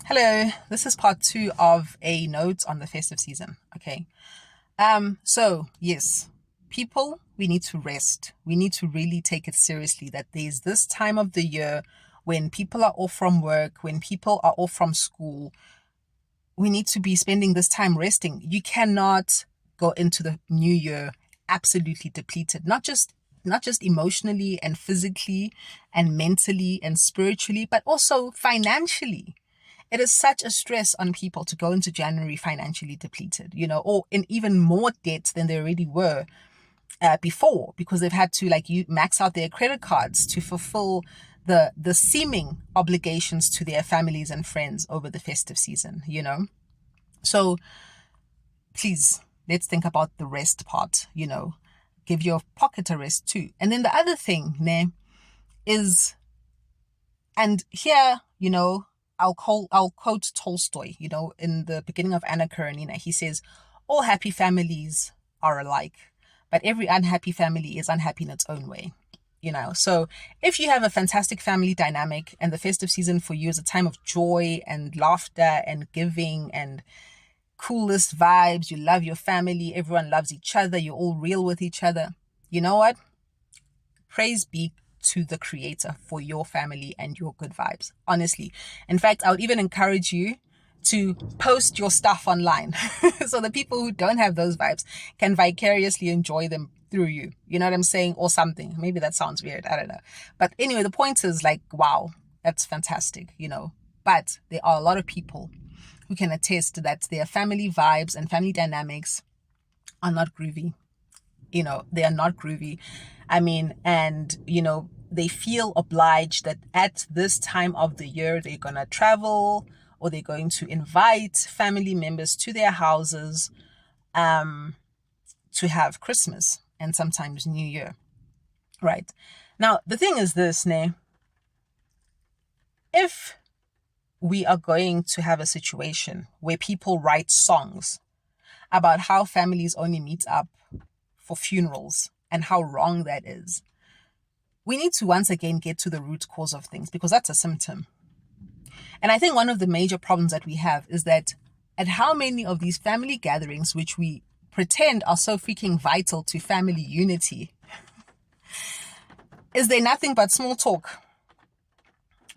Hello, this is part two of a note on the festive season. Okay. So yes, people, we need to rest. We need to really take it seriously that there's this time of the year when people are off from work, when people are off from school. We need to be spending this time resting. You cannot go into the new year absolutely depleted, not just emotionally and physically and mentally and spiritually, but also financially. It is such a stress on people to go into January financially depleted, or in even more debt than they already were before, because they've had to like you max out their credit cards to fulfill the seeming obligations to their families and friends over the festive season. So please, let's think about the rest part. Give your pocket a rest too. And then the other thing, ne, is, and here, I'll quote Tolstoy, in the beginning of Anna Karenina. He says, all happy families are alike, but every unhappy family is unhappy in its own way. So if you have a fantastic family dynamic and the festive season for you is a time of joy and laughter and giving and coolest vibes, you love your family, everyone loves each other, you're all real with each other, you know what? Praise be to the creator for your family and your good vibes. Honestly. In fact, I would even encourage you to post your stuff online so the people who don't have those vibes can vicariously enjoy them through you. You know what I'm saying? Or something. Maybe that sounds weird. I don't know. But anyway, the point is like, wow, that's fantastic. But there are a lot of people who can attest that their family vibes and family dynamics are not groovy. They are not groovy. They feel obliged that at this time of the year, they're going to travel or they're going to invite family members to their houses to have Christmas and sometimes New Year. Right. Now, the thing is this, ne? If we are going to have a situation where people write songs about how families only meet up for funerals and how wrong that is, we need to once again get to the root cause of things, because that's a symptom. And I think one of the major problems that we have is that at how many of these family gatherings, which we pretend are so freaking vital to family unity, is there nothing but small talk?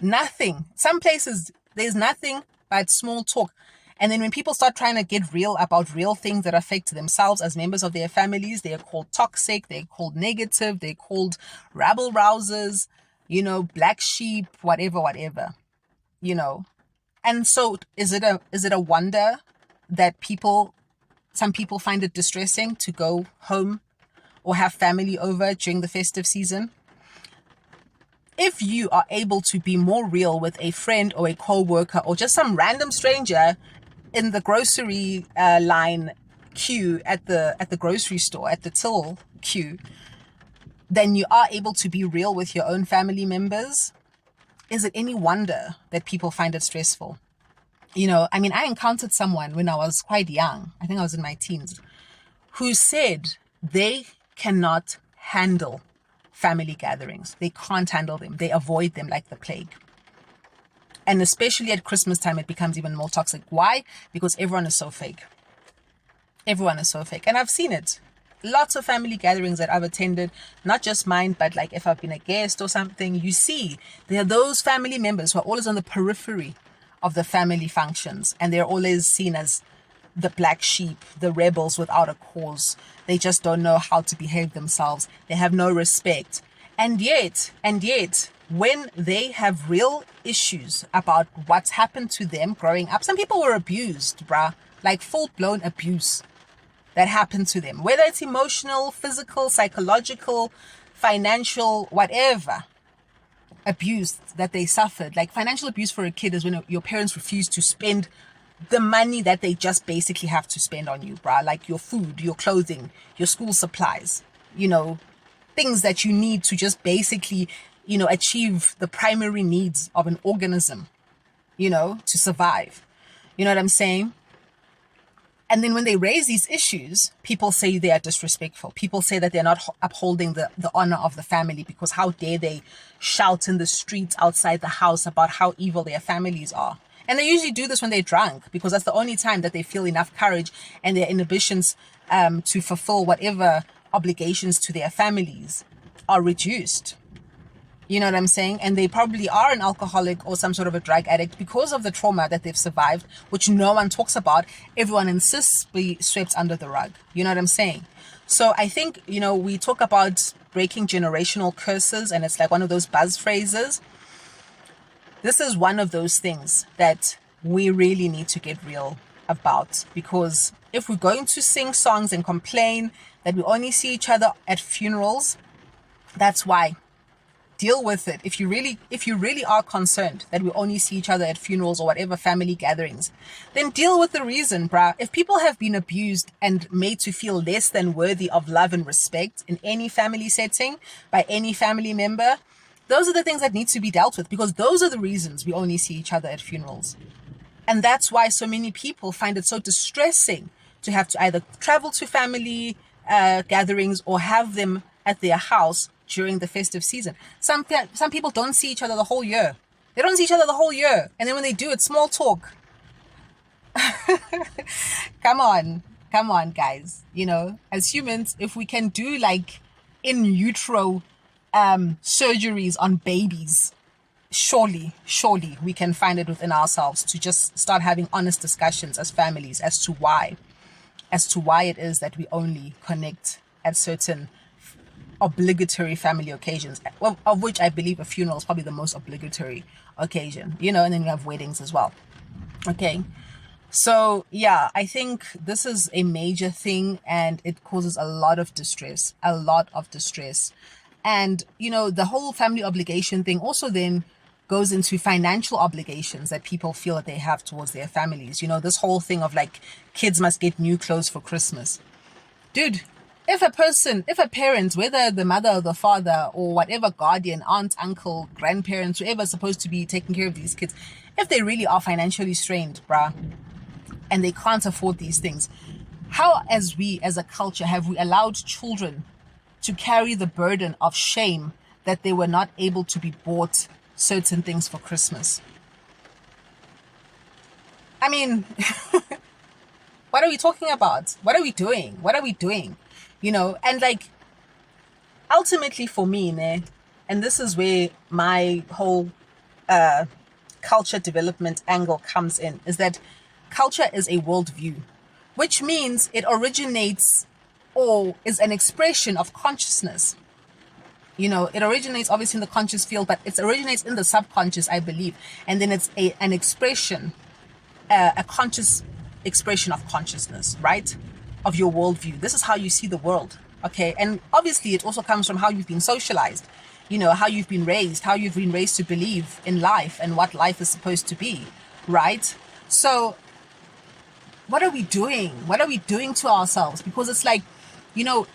Nothing. Some places, there's nothing but small talk. And then when people start trying to get real about real things that affect themselves as members of their families, they're called toxic, they're called negative, they're called rabble rousers, black sheep, whatever. And so is it a wonder that some people find it distressing to go home or have family over during the festive season? If you are able to be more real with a friend or a co-worker or just some random stranger in the grocery line queue at the grocery store, at the till queue, then you are able to be real with your own family members. Is it any wonder that people find it stressful? I encountered someone when I was quite young, I think I was in my teens, who said they cannot handle family gatherings. They can't handle them. They avoid them like the plague. And especially at Christmas time, it becomes even more toxic. Why? Because everyone is so fake. Everyone is so fake. And I've seen it. Lots of family gatherings that I've attended, not just mine, but like if I've been a guest or something, you see there are those family members who are always on the periphery of the family functions. And they're always seen as the black sheep, the rebels without a cause. They just don't know how to behave themselves. They have no respect. And yet, when they have real issues about what's happened to them growing up, some people were abused, bruh, like full-blown abuse that happened to them, whether it's emotional, physical, psychological, financial, whatever abuse that they suffered. Like financial abuse for a kid is when your parents refuse to spend the money that they just basically have to spend on you, bruh, like your food, your clothing, your school supplies, things that you need to just basically, achieve the primary needs of an organism, to survive. You know what I'm saying? And then when they raise these issues, people say they are disrespectful. People say that they're not upholding the honor of the family, because how dare they shout in the streets outside the house about how evil their families are. And they usually do this when they're drunk, because that's the only time that they feel enough courage and their inhibitions to fulfill whatever obligations to their families are reduced. You know what I'm saying? And they probably are an alcoholic or some sort of a drug addict because of the trauma that they've survived, which no one talks about. Everyone insists be swept under the rug. You know what I'm saying? So I think, we talk about breaking generational curses, and it's like one of those buzz phrases. This is one of those things that we really need to get real about, because if we're going to sing songs and complain that we only see each other at funerals, that's why. Deal with it. If you really are concerned that we only see each other at funerals or whatever family gatherings, then deal with the reason, bruh. If people have been abused and made to feel less than worthy of love and respect in any family setting by any family member, those are the things that need to be dealt with, because those are the reasons we only see each other at funerals. And that's why so many people find it so distressing to have to either travel to family gatherings or have them at their house during the festive season. Some people don't see each other the whole year. They don't see each other the whole year. And then when they do, it's small talk. Come on, guys. As humans, if we can do like in utero surgeries on babies, surely we can find it within ourselves to just start having honest discussions as families as to why it is that we only connect at certain obligatory family occasions, of which I believe a funeral is probably the most obligatory occasion, and then you have weddings as well. Okay. So yeah, I think this is a major thing, and it causes a lot of distress. And, the whole family obligation thing also then goes into financial obligations that people feel that they have towards their families. This whole thing of like, kids must get new clothes for Christmas. Dude, if a parent, whether the mother or the father or whatever guardian, aunt, uncle, grandparents, whoever's supposed to be taking care of these kids, if they really are financially strained, bruh, and they can't afford these things, how as a culture have we allowed children to carry the burden of shame that they were not able to be bought certain things for Christmas? I mean, what are we talking about? What are we doing? And like, ultimately for me, and this is where my whole culture development angle comes in, is that culture is a worldview, which means it originates or is an expression of consciousness. It originates obviously in the conscious field, but it originates in the subconscious, I believe. And then it's an expression, a conscious expression of consciousness, right? Of your worldview. This is how you see the world. Okay. And obviously it also comes from how you've been socialized, how you've been raised to believe in life and what life is supposed to be. Right. So what are we doing? What are we doing to ourselves? Because it's like,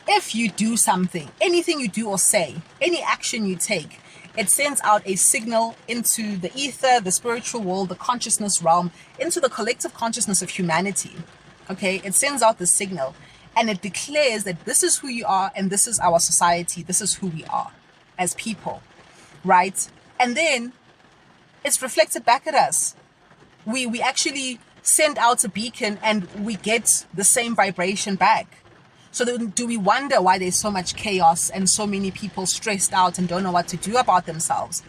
if you do something, anything you do or say, any action you take, it sends out a signal into the ether, the spiritual world, the consciousness realm, into the collective consciousness of humanity. Okay, it sends out the signal, and it declares that this is who you are, and this is our society, this is who we are as people, right? And then it's reflected back at us. We actually send out a beacon, and we get the same vibration back. So then do we wonder why there's so much chaos and so many people stressed out and don't know what to do about themselves?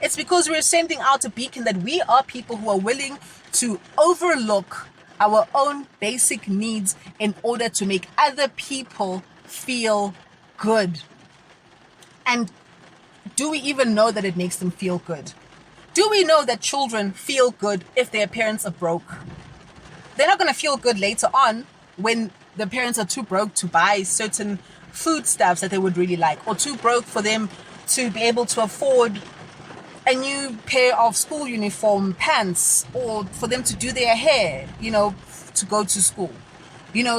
It's because we're sending out a beacon that we are people who are willing to overlook our own basic needs in order to make other people feel good. And do we even know that it makes them feel good? Do we know that children feel good if their parents are broke? They're not going to feel good later on when the parents are too broke to buy certain foodstuffs that they would really like, or too broke for them to be able to afford a new pair of school uniform pants, or for them to do their hair, to go to school.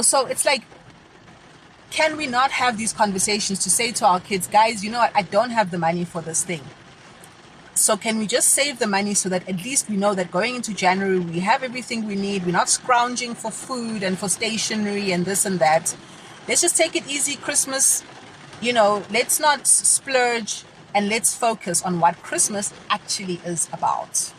So it's like, can we not have these conversations to say to our kids, guys, I don't have the money for this thing. So can we just save the money so that at least we know that going into January, we have everything we need. We're not scrounging for food and for stationery and this and that. Let's just take it easy Christmas. Let's not splurge, and let's focus on what Christmas actually is about.